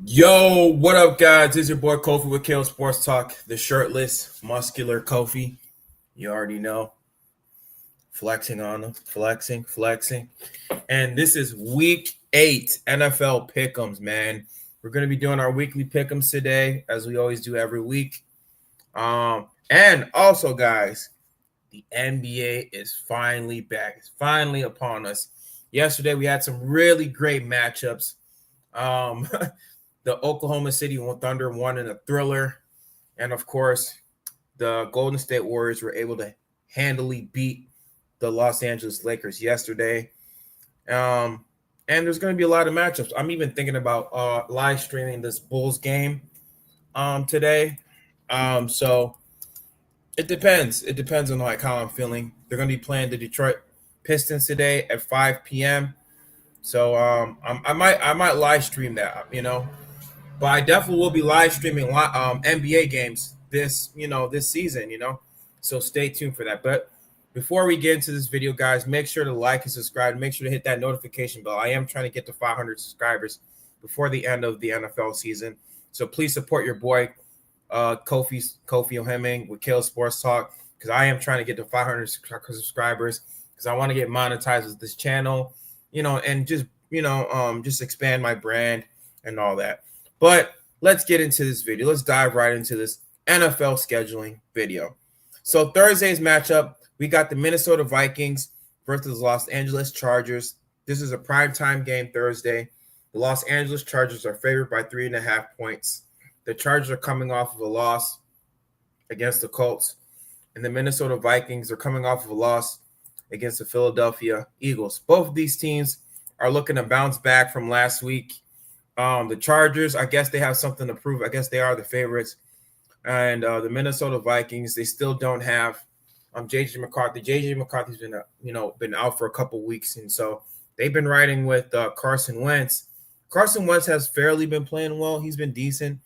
Yo, what up, guys? This is your boy Kofi with Kale Sports Talk, the shirtless, muscular Kofi. You already know. Flexing on them, flexing. And this is week 8 NFL Pick Ems, man. We're going to be doing our weekly Pick Ems today, as we always do every week. And also, guys, the NBA is finally back. It's finally upon us. Yesterday, we had some really great matchups. Um, the Oklahoma City Thunder won in a thriller. And of course, the Golden State Warriors were able to handily beat the Los Angeles Lakers yesterday. And there's going to be a lot of matchups. I'm even thinking about live streaming this Bulls game today. So it depends. It depends on like how I'm feeling. They're going to be playing the Detroit Pistons today at 5 p.m. So I might live stream that. But I definitely will be live streaming NBA games this season. So stay tuned for that. But before we get into this video, guys, make sure to like and subscribe. Make sure to hit that notification bell. I am trying to get to 500 subscribers before the end of the NFL season. So please support your boy, Kofi Hemming with Kale Sports Talk, because I am trying to get to 500 subscribers because I want to get monetized with this channel, and just expand my brand and all that. But let's get into this video. Let's dive right into this NFL scheduling video. So Thursday's matchup, we got the Minnesota Vikings versus the Los Angeles Chargers. This is a primetime game Thursday. The Los Angeles Chargers are favored by 3.5 points. The Chargers are coming off of a loss against the Colts. And the Minnesota Vikings are coming off of a loss against the Philadelphia Eagles. Both of these teams are looking to bounce back from last week. The Chargers, I guess they have something to prove. I guess they are the favorites. And the Minnesota Vikings, they still don't have J.J. McCarthy. J.J. McCarthy's been out for a couple weeks, and so they've been riding with Carson Wentz. Carson Wentz has fairly been playing well. He's been decent,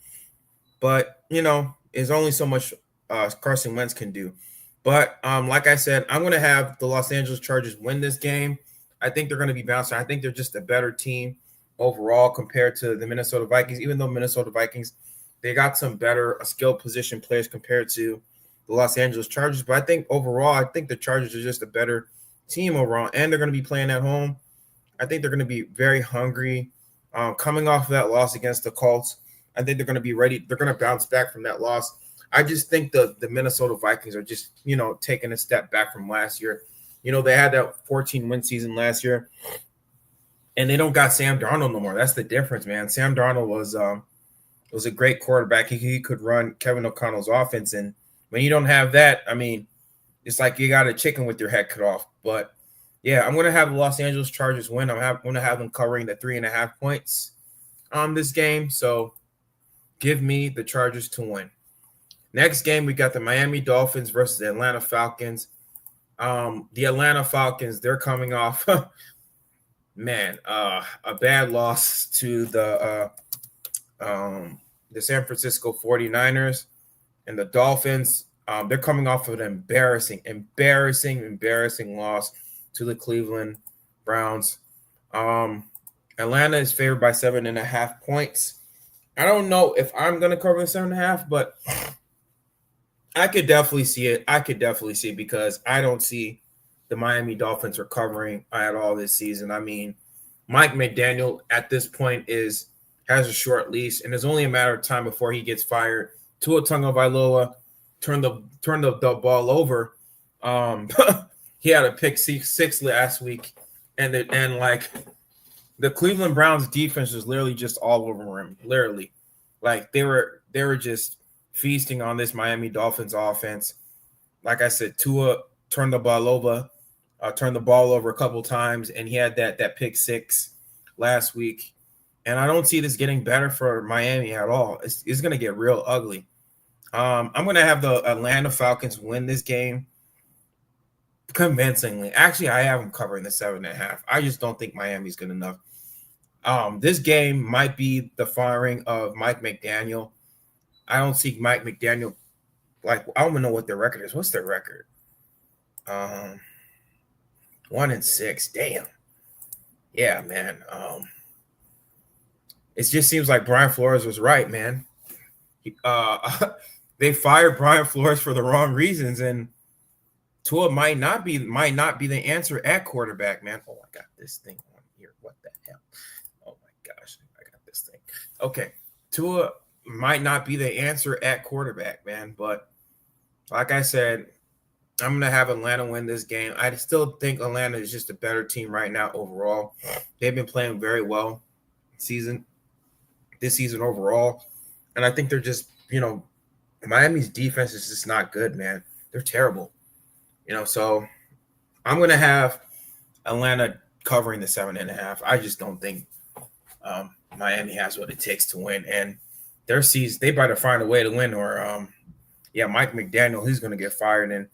but there's only so much Carson Wentz can do. But like I said, I'm going to have the Los Angeles Chargers win this game. I think they're going to be bouncing. I think they're just a better team overall compared to the Minnesota Vikings, even though Minnesota Vikings, they got some better skill position players compared to the Los Angeles Chargers. But I think overall, I think the Chargers are just a better team overall, and they're going to be playing at home. I think they're going to be very hungry. Coming off of that loss against the Colts, I think they're going to be ready. They're going to bounce back from that loss. I just think the Minnesota Vikings are just, taking a step back from last year. They had that 14-win season last year, and they don't got Sam Darnold no more. That's the difference, man. Sam Darnold was a great quarterback. He could run Kevin O'Connell's offense, and when you don't have that, I mean, it's like you got a chicken with your head cut off. But yeah, I'm going to have the Los Angeles Chargers win. I'm going to have them covering the 3.5 points on this game. So give me the Chargers to win. Next game, we got the Miami Dolphins versus the Atlanta Falcons. The Atlanta Falcons, they're coming off, a bad loss to the San Francisco 49ers. And the Dolphins, they're coming off of an embarrassing loss to the Cleveland Browns. Atlanta is favored by 7.5 points. I don't know if I'm going to cover the 7.5, but I could definitely see it. Because I don't see the Miami Dolphins recovering at all this season. I mean, Mike McDaniel at this point has a short leash, and it's only a matter of time before he gets fired. Tua Tagovailoa turned the ball over. He had a pick six last week, and the Cleveland Browns defense was literally just all over him. Literally, like they were just feasting on this Miami Dolphins offense. Like I said, Tua turned the ball over a couple times, and he had that pick six last week. And I don't see this getting better for Miami at all. It's going to get real ugly. I'm going to have the Atlanta Falcons win this game convincingly. Actually, I have them covering the 7.5. I just don't think Miami's good enough. This game might be the firing of Mike McDaniel. I don't see Mike McDaniel. I don't even know what their record is. What's their record? 1-6. Damn. Yeah, man. It just seems like Brian Flores was right, man. They fired Brian Flores for the wrong reasons, and Tua might not be the answer at quarterback, man. Oh, I got this thing on here. What the hell? Oh my gosh, I got this thing. Okay, Tua might not be the answer at quarterback, man. But like I said, I'm gonna have Atlanta win this game. I still think Atlanta is just a better team right now overall. They've been playing very well this season overall, and I think they're just Miami's defense is just not good, man. They're terrible. So I'm going to have Atlanta covering the 7.5. I just don't think Miami has what it takes to win. And their season, they better find a way to win or, Mike McDaniel, he's going to get fired. And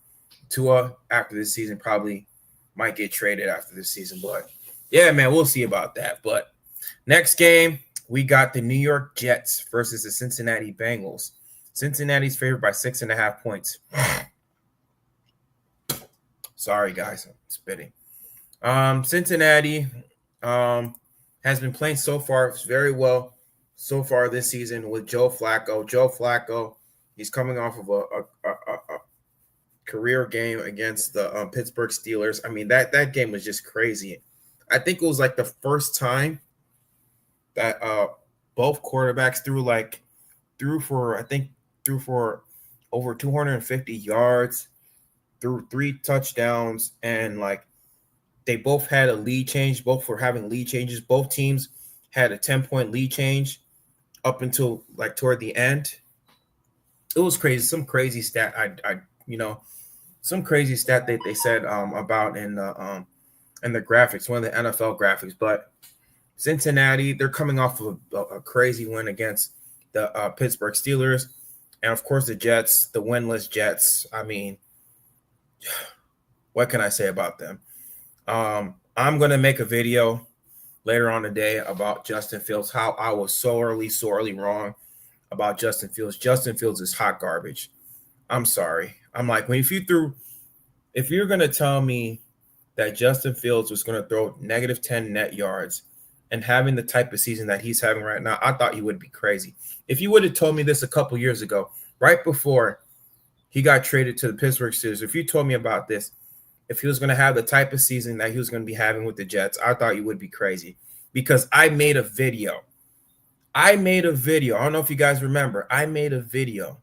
Tua, after this season, probably might get traded after this season. But, yeah, man, we'll see about that. But next game, we got the New York Jets versus the Cincinnati Bengals. Cincinnati's favored by 6.5 points. Sorry, guys, I'm spitting. Cincinnati has been playing so far very well so far this season with Joe Flacco. Joe Flacco, he's coming off of a career game against the Pittsburgh Steelers. I mean, that game was just crazy. I think it was like the first time that both quarterbacks threw for over 250 yards. Threw 3 touchdowns, and they both had a lead change. Both were having lead changes. Both teams had a 10-point lead change up until toward the end. It was crazy. Some crazy stat some crazy stat that they said about in the graphics, one of the NFL graphics. But Cincinnati, they're coming off of a crazy win against the Pittsburgh Steelers, and of course the Jets, the winless Jets. I mean, what can I say about them? I'm going to make a video later on today about Justin Fields, how I was sorely wrong about Justin Fields. Justin Fields is hot garbage. I'm sorry. I'm like, if you're going to tell me that Justin Fields was going to throw -10 net yards and having the type of season that he's having right now, I thought you would be crazy. If you would have told me this a couple years ago, right before he got traded to the Pittsburgh Steelers, if you told me about this, if he was going to have the type of season that he was going to be having with the Jets, I thought you would be crazy, because I made a video. I don't know if you guys remember. I made a video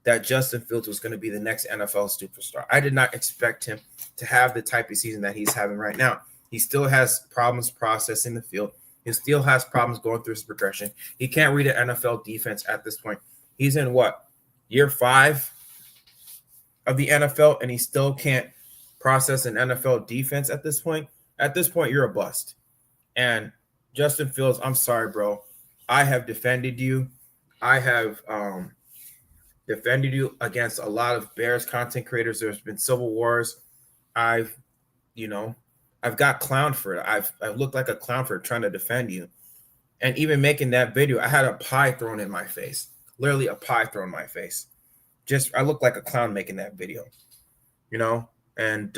that Justin Fields was going to be the next NFL superstar. I did not expect him to have the type of season that he's having right now. He still has problems processing the field. He still has problems going through his progression. He can't read an NFL defense at this point. He's in year 5 of the NFL, and he still can't process an NFL defense at this point. At this point, you're a bust. And Justin Fields, I'm sorry, bro. I have defended you. I have defended you against a lot of Bears content creators. There's been civil wars. I've got clowned for it. I've looked like a clown for trying to defend you. And even making that video, I had a pie thrown in my face. Literally a pie thrown in my face. I look like a clown making that video. And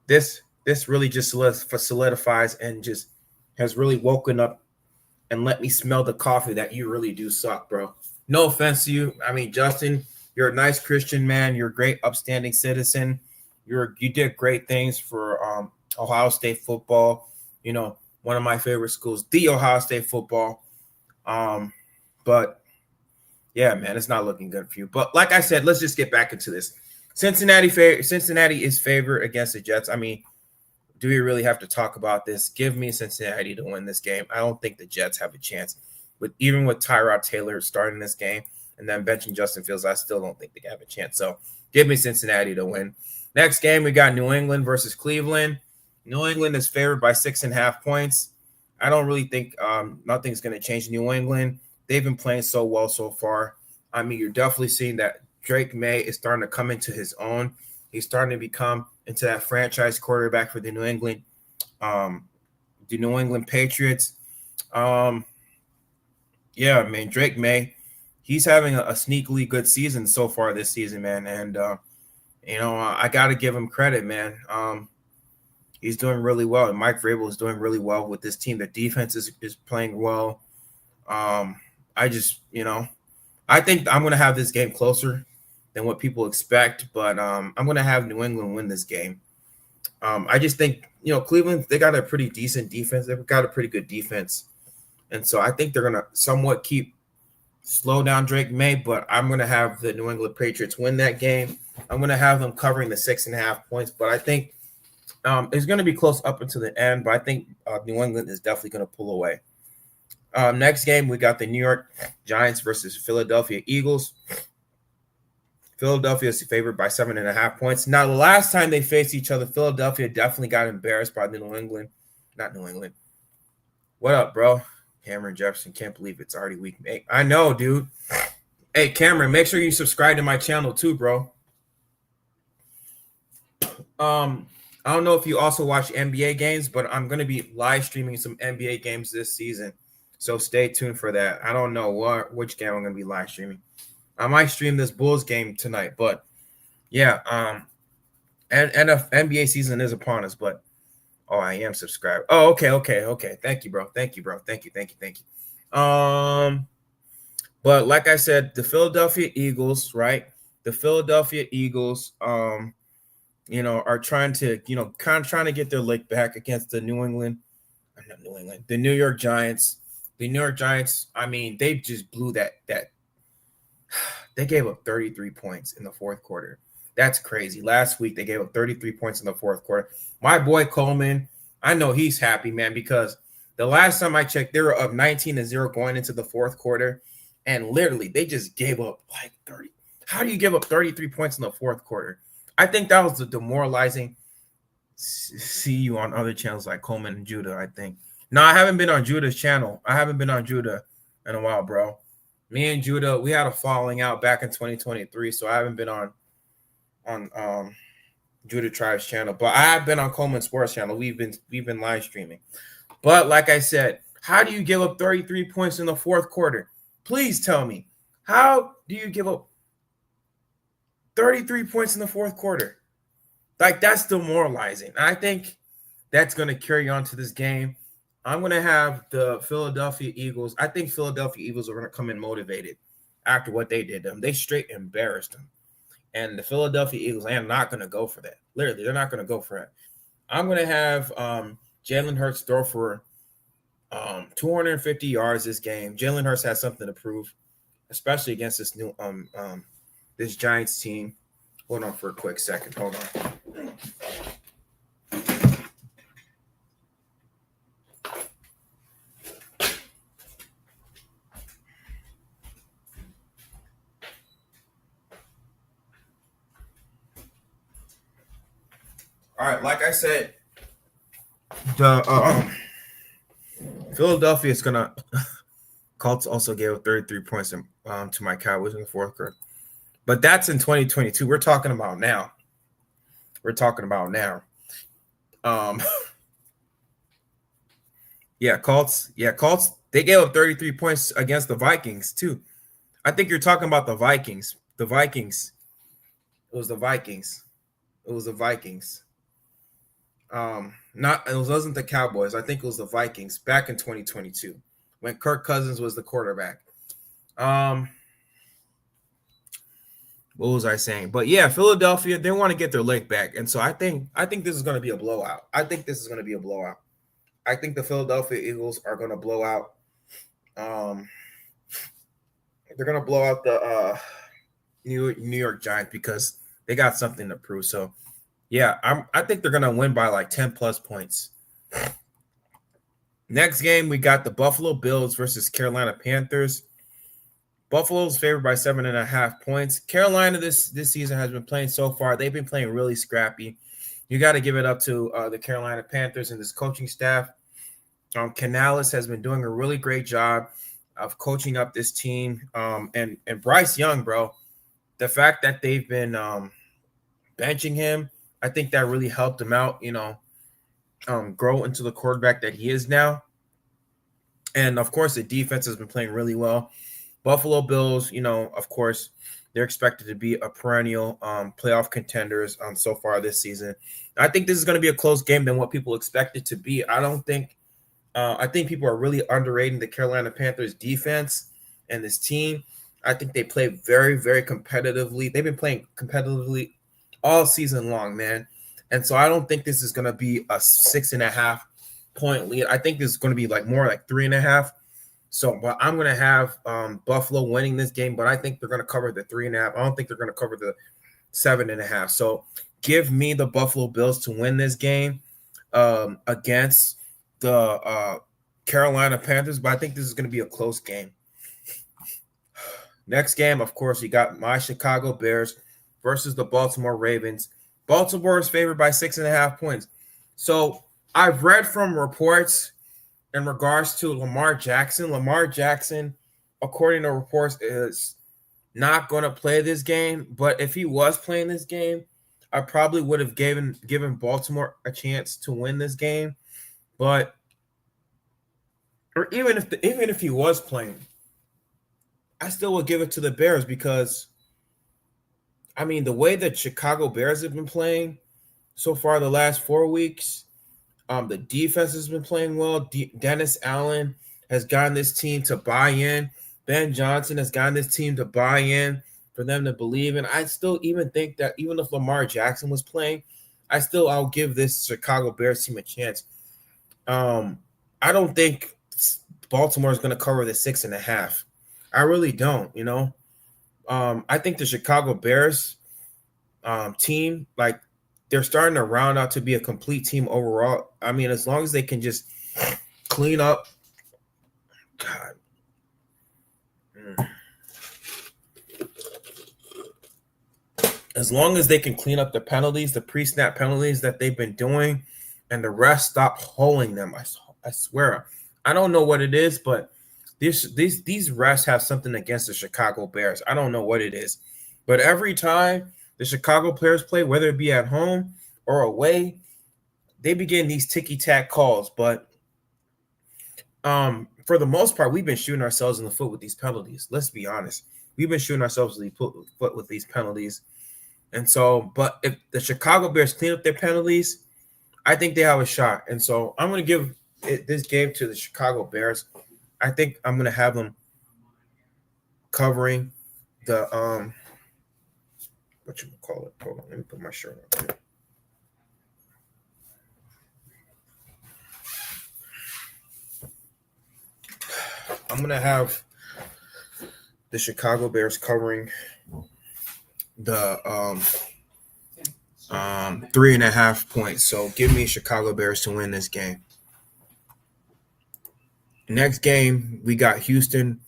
this really just solidifies and just has really woken up and let me smell the coffee that you really do suck, bro. No offense to you. I mean, Justin, you're a nice Christian man. You're a great, upstanding citizen. You did great things for Ohio State football. One of my favorite schools, the Ohio State football. But yeah, man, it's not looking good for you. But like I said, let's just get back into this. Cincinnati is favored against the Jets. I mean, do we really have to talk about this? Give me Cincinnati to win this game. I don't think the Jets have a chance. Even with Tyrod Taylor starting this game and then benching Justin Fields, I still don't think they have a chance. So give me Cincinnati to win. Next game, we got New England versus Cleveland. New England is favored by 6.5 points. I don't really think nothing's going to change New England. They've been playing so well so far. I mean, you're definitely seeing that Drake May is starting to come into his own. He's starting to become into that franchise quarterback for the New England Patriots. Yeah, man, Drake May, he's having a sneakily good season so far this season, man. And I got to give him credit, man. He's doing really well, and Mike Vrabel is doing really well with this team. The defense is playing well. I just, I think I'm going to have this game closer than what people expect, but I'm going to have New England win this game. I just think, Cleveland, they got a pretty decent defense. They've got a pretty good defense. And so I think they're going to somewhat slow down Drake May, but I'm going to have the New England Patriots win that game. I'm going to have them covering the 6.5 points, but I think it's going to be close up until the end, but I think New England is definitely going to pull away. Next game, we got the New York Giants versus Philadelphia Eagles. Philadelphia is favored by 7.5 points. Now, the last time they faced each other, Philadelphia definitely got embarrassed by New England. Not New England. What up, bro? Cameron Jefferson. Can't believe it's already week 8. I know, dude. Hey, Cameron, make sure you subscribe to my channel too, bro. I don't know if you also watch NBA games, but I'm going to be live streaming some NBA games this season. So stay tuned for that. I don't know which game I'm going to be live streaming. I might stream this Bulls game tonight, but yeah, and the NBA season is upon us, but I am subscribed. Oh, okay. Thank you, bro. Thank you. But like I said, the Philadelphia Eagles, right? The Philadelphia Eagles, are trying to, trying to get their leg back against the New York Giants. The New York Giants, I mean, they just blew that. They gave up 33 points in the fourth quarter. That's crazy. Last week, they gave up 33 points in the fourth quarter. My boy Coleman, I know he's happy, man, because the last time I checked, they were up 19-0 going into the fourth quarter. And literally, they just gave up like 30. How do you give up 33 points in the fourth quarter? I think that was the demoralizing. See you on other channels like Coleman and Judah, I think. No, I haven't been on Judah's channel. I haven't been on Judah in a while, bro. Me and Judah, we had a falling out back in 2023, so I haven't been on Judah Tribe's channel, but I have been on Coleman Sports channel. We've been live streaming. But like I said, how do you give up 33 points in the fourth quarter? Please tell me. How do you give up 33 points in the fourth quarter? Like, that's demoralizing. I think that's going to carry on to this game. I'm going to have the Philadelphia Eagles. I think Philadelphia Eagles are going to come in motivated after what they did to them. They straight embarrassed them. And the Philadelphia Eagles, I am not going to go for that. Literally, they're not going to go for it. I'm going to have Jalen Hurts throw for 250 yards this game. Jalen Hurts has something to prove, especially against this new this Giants team. Hold on for a quick second. Hold on. All right, like I said, the Philadelphia is gonna. Colts also gave up 33 points to my Cowboys in the fourth quarter, but that's in 2022. We're talking about now. Yeah, Colts. They gave up 33 points against the Vikings too. I think you're talking about the Vikings. The Vikings. It was the Vikings. It wasn't the Cowboys. I think it was the Vikings back in 2022 when Kirk Cousins was the quarterback. What was I saying? But yeah, Philadelphia, they want to get their leg back. And so I think this is going to be a blowout. I think the Philadelphia Eagles are going to blow out. They're going to blow out the New York Giants because they got something to prove. So yeah, I think they're going to win by like 10 plus points. Next game, we got the Buffalo Bills versus Carolina Panthers. Buffalo's favored by 7.5 points. Carolina this season has been playing so far. They've been playing really scrappy. You got to give it up to the Carolina Panthers and this coaching staff. Canales has been doing a really great job of coaching up this team. And Bryce Young, bro, the fact that they've been benching him, I think that really helped him out, grow into the quarterback that he is now. And, of course, the defense has been playing really well. Buffalo Bills, of course, they're expected to be a perennial playoff contenders so far this season. I think this is going to be a close game than what people expect it to be. I don't think I think people are really underrating the Carolina Panthers defense and this team. I think they play very, very competitively. They've been playing competitively all season long, man. And so I don't think this is going to be a 6.5 point lead. I think this is going to be like more like 3.5. So, but I'm going to have Buffalo winning this game, but I think they're going to cover the 3.5. I don't think they're going to cover the 7.5. So give me the Buffalo Bills to win this game against the Carolina Panthers, but I think this is going to be a close game. Next game, of course, you got my Chicago Bears versus the Baltimore Ravens. Baltimore is favored by 6.5 points. So I've read from reports in regards to Lamar Jackson. Lamar Jackson, according to reports, is not going to play this game. But if he was playing this game, I probably would have given Baltimore a chance to win this game. But or even if he was playing, I still would give it to the Bears because, I mean, the way that Chicago Bears have been playing so far the last 4 weeks, the defense has been playing well. Dennis Allen has gotten this team to buy in. Ben Johnson has gotten this team to buy in for them to believe in. I still even think that even if Lamar Jackson was playing, I'll give this Chicago Bears team a chance. I don't think Baltimore is going to cover the 6.5. I really don't, I think the Chicago Bears team, like, they're starting to round out to be a complete team overall. I mean, as long as they can just clean up. God. As long as they can clean up the penalties, the pre-snap penalties that they've been doing, and the refs stop holding them. I swear. I don't know what it is, but these refs have something against the Chicago Bears. I don't know what it is. But every time the Chicago Bears play, whether it be at home or away, they begin these ticky-tack calls. But for the most part, we've been shooting ourselves in the foot with these penalties. Let's be honest. We've been shooting ourselves in the foot with these penalties. And so, but if the Chicago Bears clean up their penalties, I think they have a shot. And so I'm going to give this game to the Chicago Bears. I think I'm going to have them covering the what you call it. Hold on, let me put my shirt on here. I'm going to have the Chicago Bears covering the 3.5 points. So give me Chicago Bears to win this game. Next game, we got Houston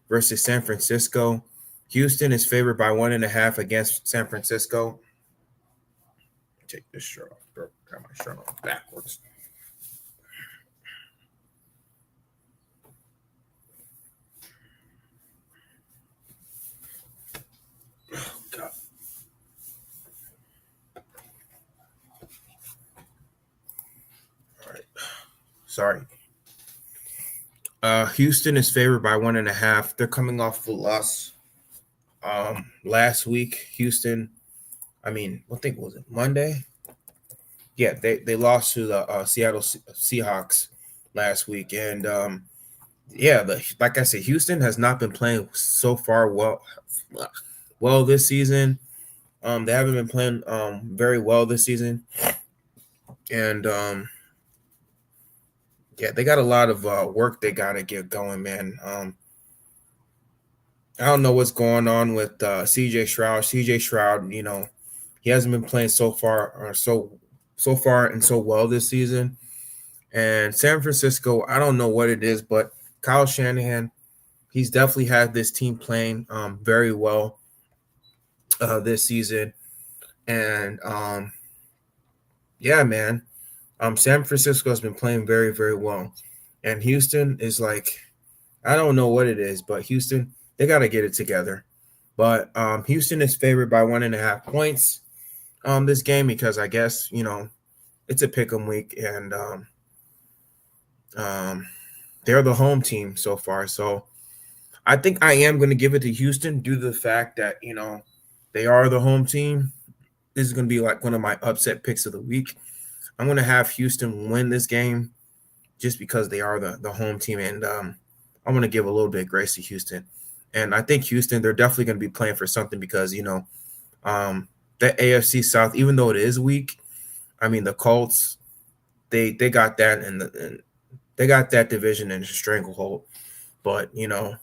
versus San Francisco. Houston is favored by 1.5 against San Francisco. Take this shirt off, bro. Got my shirt on backwards. Oh, God. All right. Sorry. Houston is favored by 1.5. They're coming off a loss last week. Houston, I mean, what thing was it? Monday? Yeah, they lost to the Seattle Seahawks last week. And like I said, Houston has not been playing so far well this season. They haven't been playing very well this season. And they got a lot of work they got to get going, man. I don't know what's going on with CJ Stroud. CJ Stroud, he hasn't been playing so far and so well this season. And San Francisco, I don't know what it is, but Kyle Shanahan, he's definitely had this team playing very well this season. And man. San Francisco has been playing very, very well. And Houston is like, I don't know what it is, but Houston, they got to get it together. But Houston is favored by 1.5 points this game because I guess, it's a pick 'em week. And they're the home team so far. So I think I am going to give it to Houston due to the fact that, they are the home team. This is going to be like one of my upset picks of the week. I'm going to have Houston win this game just because they are the home team. And I want to give a little bit of grace to Houston. And I think Houston, they're definitely going to be playing for something because, the AFC South, even though it is weak, I mean, the Colts, they got that and they got that division in a stranglehold. But,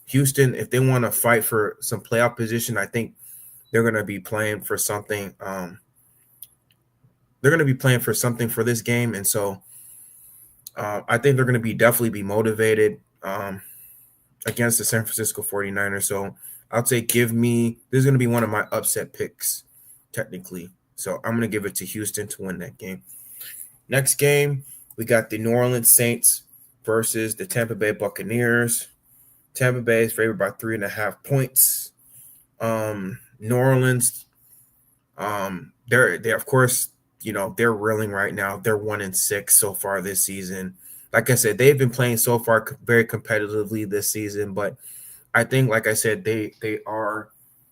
Houston, if they want to fight for some playoff position, I think they're going to be playing for something. They're going to be playing for something for this game. And so I think they're going to definitely be motivated against the San Francisco 49ers. So I'll say this is going to be one of my upset picks, technically. So I'm going to give it to Houston to win that game. Next game, we got the New Orleans Saints versus the Tampa Bay Buccaneers. Tampa Bay is favored by 3.5 points. New Orleans, they of course, they're reeling right now. They're 1-6 so far this season. Like I said, they've been playing so far very competitively this season, but I think, like I said, they are,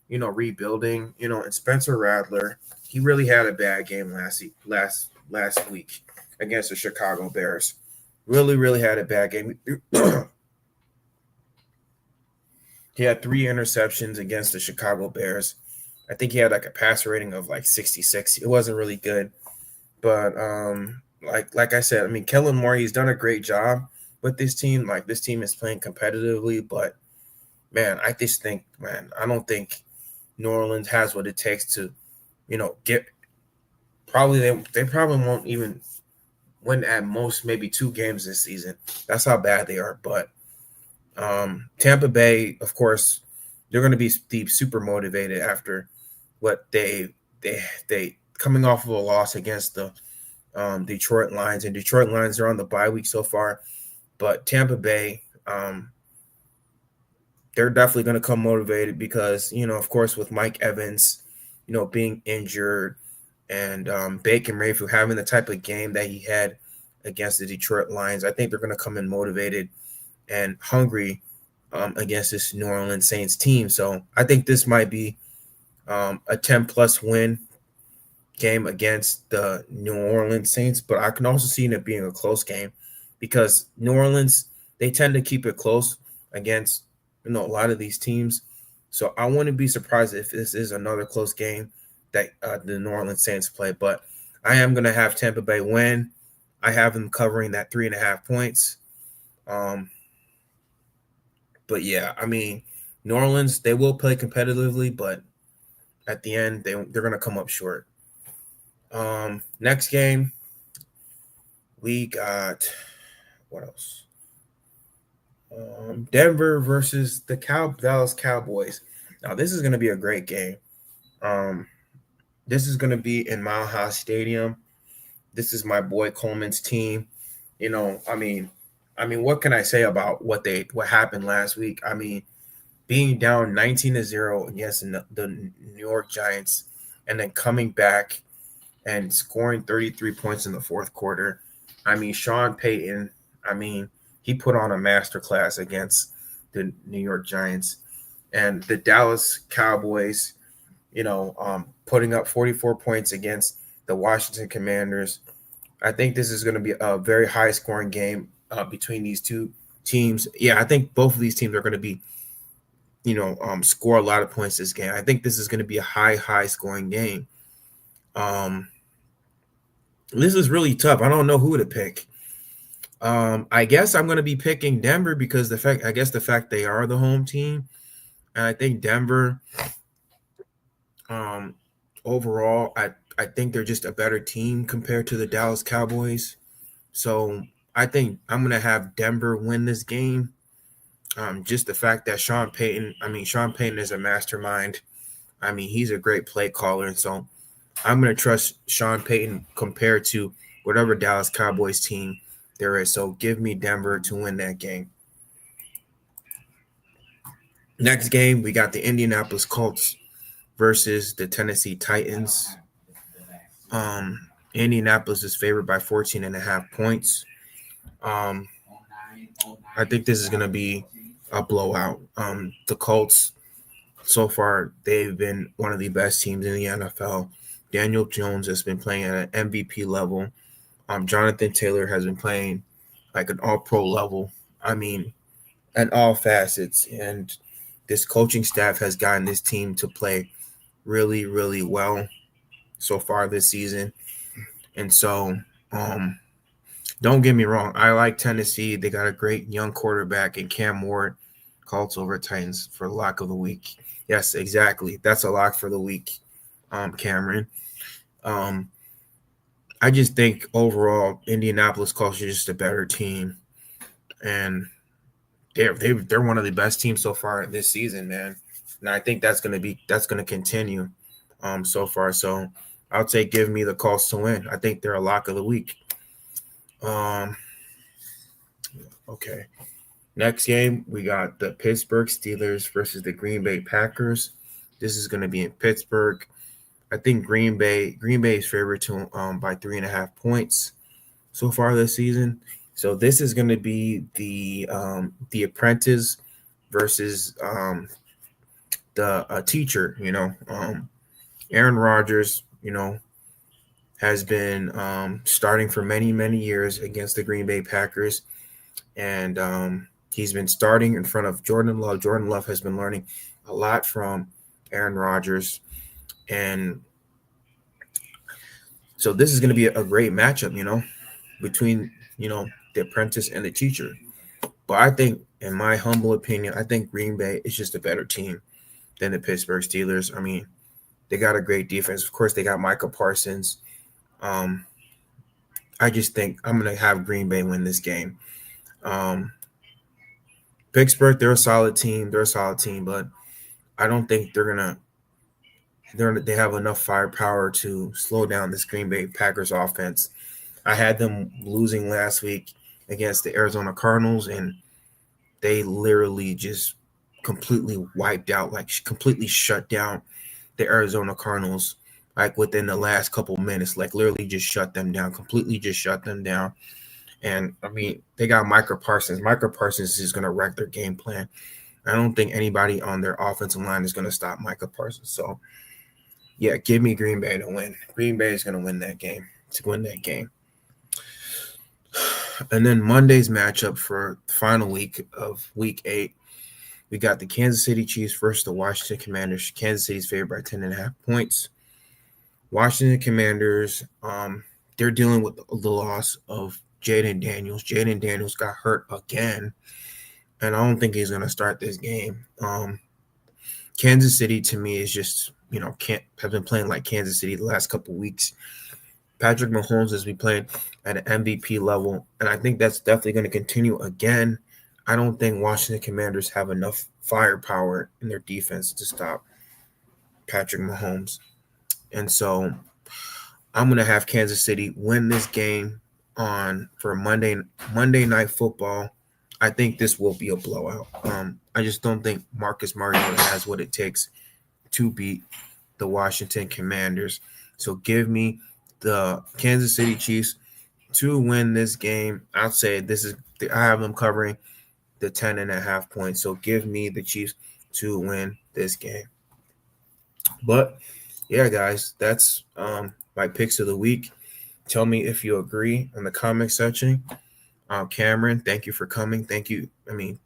rebuilding. And Spencer Rattler, he really had a bad game last week against the Chicago Bears. Really, really had a bad game. He had 3 interceptions against the Chicago Bears. I think he had like a passer rating of like 66. It wasn't really good. But like I said, I mean, Kellen Moore, he's done a great job with this team. Like, this team is playing competitively, but man, I don't think New Orleans has what it takes to, get probably they probably won't even win at most maybe 2 games this season. That's how bad they are. But Tampa Bay, of course, they're going to be super motivated after what they coming off of a loss against the Detroit Lions, and Detroit Lions are on the bye week so far. But Tampa Bay, they're definitely going to come motivated because, of course, with Mike Evans, being injured, and Baker Mayfield having the type of game that he had against the Detroit Lions, I think they're going to come in motivated and hungry against this New Orleans Saints team. So I think this might be a 10-plus win game against the New Orleans Saints, but I can also see it being a close game because New Orleans, they tend to keep it close against a lot of these teams. So I wouldn't be surprised if this is another close game that the New Orleans Saints play. But I am going to have Tampa Bay win. I have them covering that 3.5 points. But yeah, I mean, New Orleans, they will play competitively, but at the end, they're going to come up short. Next game, we got what else? Denver versus the Dallas Cowboys. Now, this is going to be a great game. This is going to be in Mile High Stadium. This is my boy Coleman's team. I mean, what can I say about what happened last week? I mean, being down 19-0 against the New York Giants, and then coming back and scoring 33 points in the fourth quarter. I mean, Sean Payton, he put on a masterclass against the New York Giants. And the Dallas Cowboys, putting up 44 points against the Washington Commanders. I think this is going to be a very high-scoring game between these two teams. Yeah, I think both of these teams are going to be, score a lot of points this game. I think this is going to be a high-scoring game. This is really tough. I don't know who to pick. I guess I'm going to be picking Denver because the fact they are the home team, and I think Denver, overall, I think they're just a better team compared to the Dallas Cowboys. So I think I'm going to have Denver win this game. Just the fact that Sean Payton is a mastermind. He's a great play caller, and so I'm going to trust Sean Payton compared to whatever Dallas Cowboys team there is. So give me Denver to win that game. Next game, we got the Indianapolis Colts versus the Tennessee Titans. Indianapolis is favored by 14.5 points. I think this is going to be a blowout. The Colts, so far, they've been one of the best teams in the NFL. Daniel Jones has been playing at an MVP level. Jonathan Taylor has been playing like an all-pro level. I mean, at all facets. And this coaching staff has gotten this team to play really, really well so far this season. And so, don't get me wrong. I like Tennessee. They got a great young quarterback in Cam Ward. Colts over Titans for lock of the week. Yes, exactly. That's a lock for the week, Cameron. I just think overall Indianapolis Colts are just a better team, and they're one of the best teams so far this season, man. And I think that's gonna continue, so far. So I'll say give me the Colts to win. I think they're a lock of the week. Okay. Next game, we got the Pittsburgh Steelers versus the Green Bay Packers. This is going to be in Pittsburgh. I think Green Bay is favored to by 3.5 points so far this season. So this is going to be the Apprentice versus the teacher. Aaron Rodgers, has been starting for many, many years against the Green Bay Packers. And he's been starting in front of Jordan Love. Jordan Love has been learning a lot from Aaron Rodgers. And so this is going to be a great matchup, between, the apprentice and the teacher. But I think, in my humble opinion, I think Green Bay is just a better team than the Pittsburgh Steelers. I mean, they got a great defense. Of course, they got Micah Parsons. I just think I'm going to have Green Bay win this game. Pittsburgh, they're a solid team. But I don't think they have enough firepower to slow down this Green Bay Packers offense. I had them losing last week against the Arizona Cardinals, and they literally just completely wiped out, like completely shut down the Arizona Cardinals, like within the last couple minutes, like literally just shut them down, completely just shut them down. And I mean, they got Micah Parsons. Micah Parsons is going to wreck their game plan. I don't think anybody on their offensive line is going to stop Micah Parsons. So, yeah, give me Green Bay to win. Green Bay is going to win that game. And then Monday's matchup for the final week of Week 8, we got the Kansas City Chiefs versus the Washington Commanders. Kansas City's favored by 10.5 points. Washington Commanders, they're dealing with the loss of Jaden Daniels. Jaden Daniels got hurt again, and I don't think he's going to start this game. Kansas City, to me, is just, have been playing like Kansas City the last couple weeks. Patrick Mahomes has been playing at an MVP level, and I think that's definitely going to continue again. I don't think Washington Commanders have enough firepower in their defense to stop Patrick Mahomes. And so I'm going to have Kansas City win this game for Monday Night Football. I think this will be a blowout. I just don't think Marcus Mariota has what it takes to beat the Washington Commanders. So give me the Kansas City Chiefs to win this game. I'll say I have them covering the 10.5 points. So give me the Chiefs to win this game. But yeah, guys, that's my picks of the week. Tell me if you agree in the comment section. Cameron, thank you for coming. Thank you. I mean,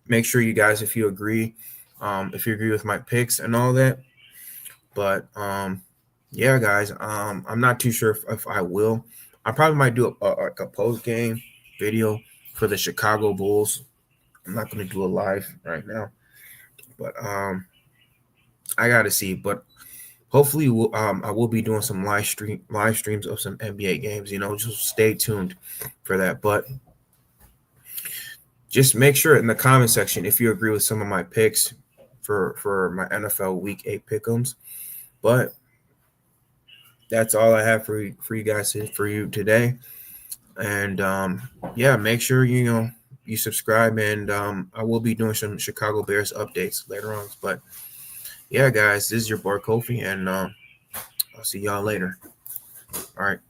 make sure you guys, if you agree with my picks and all that. But yeah, guys, I'm not too sure if I will. I probably might do a post game video for the Chicago Bulls. I'm not going to do a live right now, but I got to see. But hopefully, I will be doing some live streams of some NBA games. Just stay tuned for that. But just make sure in the comment section if you agree with some of my picks for my NFL Week 8 pick'ems. But that's all I have for you guys, for you today. And yeah, make sure you subscribe, and I will be doing some Chicago Bears updates later on. But yeah, guys, this is your boy Kofi, and I'll see y'all later. All right.